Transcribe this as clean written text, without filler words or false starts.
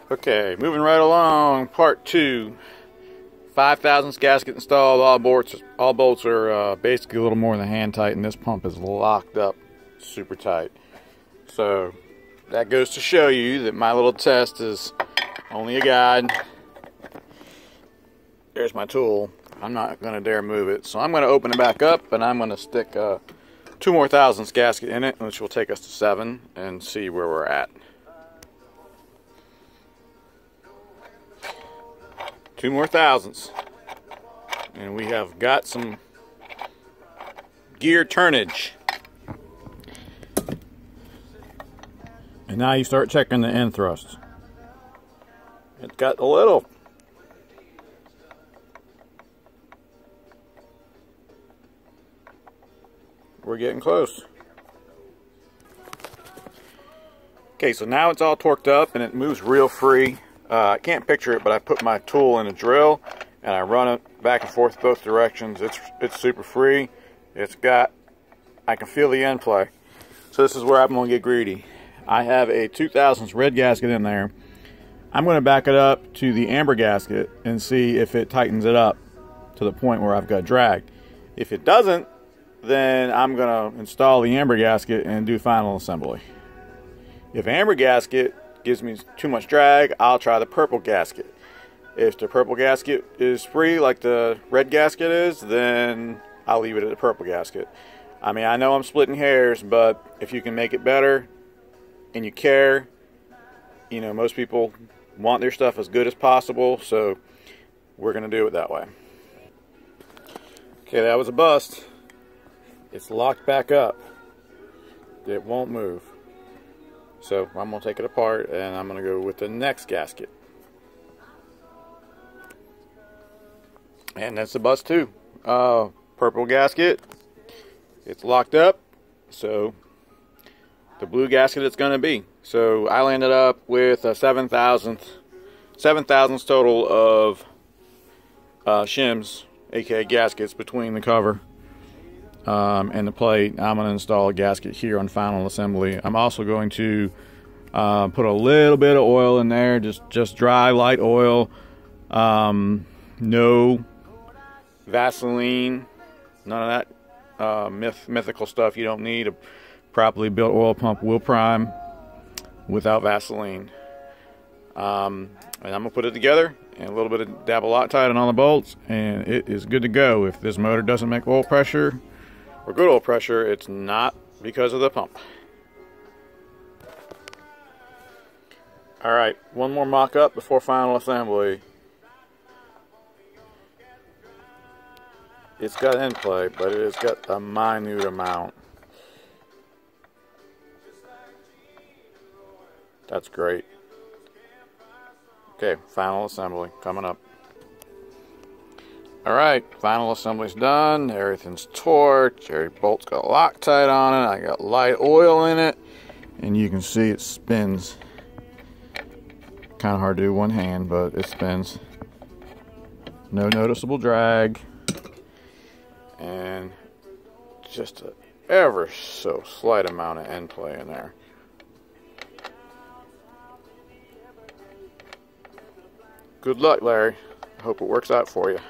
Okay, moving right along, part 2. 5 thousandths gasket installed. All bolts are basically a little more than hand tight, and this pump is locked up super tight. So that goes to show you that my little test is only a guide. There's my tool. I'm not going to dare move it, so I'm going to open it back up, and I'm going to stick 2 more thousandths gasket in it, which will take us to 7, and see where we're at. 2 more thousandths, and we have got some gear turnage. And now you start checking the end thrust. It's got a little. We're getting close. Okay, so now it's all torqued up and it moves real free. I can't picture it, but I put my tool in a drill and I run it back and forth both directions. It's super free. I can feel the end play. So this is where I'm going to get greedy. I have a 2 thousandths red gasket in there. I'm going to back it up to the amber gasket and see if it tightens it up to the point where I've got drag. If it doesn't, then I'm going to install the amber gasket and do final assembly. If amber gasket gives me too much drag, I'll try the purple gasket. If the purple gasket is free like the red gasket is, then I'll leave it at the purple gasket. I mean, I know I'm splitting hairs, but if you can make it better and you care, you know, most people want their stuff as good as possible, so we're going to do it that way. Okay, that was a bust. It's locked back up. It won't move. So I'm going to take it apart and I'm going to go with the next gasket. And that's the bust too. Purple gasket. It's locked up. So the blue gasket it's going to be. So I landed up with a 7 thousandths total of shims, aka gaskets, between the cover and the plate. I'm going to install a gasket here on final assembly. I'm also going to put a little bit of oil in there, just dry light oil, no Vaseline, none of that mythical stuff you don't need. A properly built oil pump will prime without Vaseline. And I'm going to put it together and a little bit of dab of Loctite on all the bolts, and it is good to go. If this motor doesn't make oil pressure or good oil pressure, it's not because of the pump. Alright, one more mock-up before final assembly. It's got end play, but it has got a minute amount. That's great. Okay, final assembly coming up. Alright, final assembly's done. Everything's torqued. Every bolt's got Loctite on it. I got light oil in it. And you can see it spins. Kind of hard to do one hand, but it spins. No noticeable drag. And just an ever so slight amount of end play in there. Good luck, Larry. I hope it works out for you.